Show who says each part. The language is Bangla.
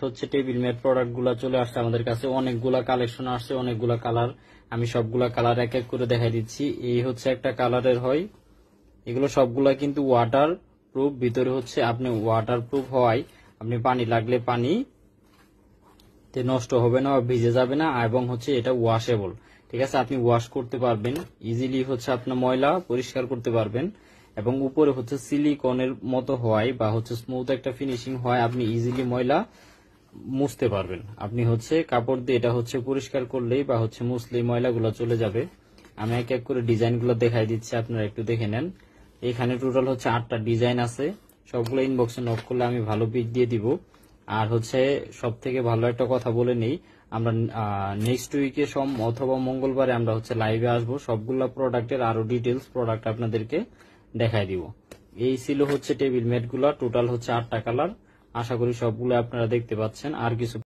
Speaker 1: হচ্ছে টেবিল ম্যাট প্রোডাক্ট গুলা চলে আসছে আমাদের কাছে, অনেকগুলা কালেকশন আসছে, অনেকগুলা কালার। আমি সবগুলা কালার এক এক করে দেখাই দিচ্ছি। এই হচ্ছে একটা কালারের হয়, এগুলো সবগুলা কিন্তু ওয়াটার প্রুফ, ভিতরে হচ্ছে আপনি ওয়াটার প্রুফ হওয়ায় আপনি পানি লাগলে পানি নষ্ট হবে না, ভিজে যাবে না, এবং হচ্ছে এটা ওয়াশেবল। ঠিক আছে, আপনি ওয়াশ করতে পারবেন ইজিলি, হচ্ছে আপনার ময়লা পরিষ্কার করতে পারবেন। এবং উপরে হচ্ছে সিলিকনের মতো হয় বা হচ্ছে স্মুথ একটা ফিনিশিং হয়, আপনি ইজিলি ময়লা মুছতে পারবেন। আপনি হচ্ছে কাপড় দিয়ে এটা হচ্ছে পরিষ্কার করলেই বা হচ্ছে মুছলেই ময়লাগুলো চলে যাবে। আমি এক এক করে ডিজাইন গুলো দেখাই দিচ্ছি, আপনারা একটু দেখে নেন। এখানে টোটাল হচ্ছে 8টা ডিজাইন আছে, সবগুলো ইনবক্সে নক করলে আমি ভালো পিক দিয়ে দিব। আর হচ্ছে সব থেকে ভালো একটা কথা বলে নেই, আমরা নেক্সট উইকে অথবা মঙ্গলবারে আমরা হচ্ছে লাইভে আসবো, সবগুলা প্রোডাক্টের আরো ডিটেলস প্রোডাক্ট আপনাদেরকে দেখাই দিব। এই ছিল হচ্ছে টেবিল ম্যাট গুলা, টোটাল হচ্ছে 8টা কালার। আশা করি সবগুলো আপনারা দেখতে পাচ্ছেন। আর কিছু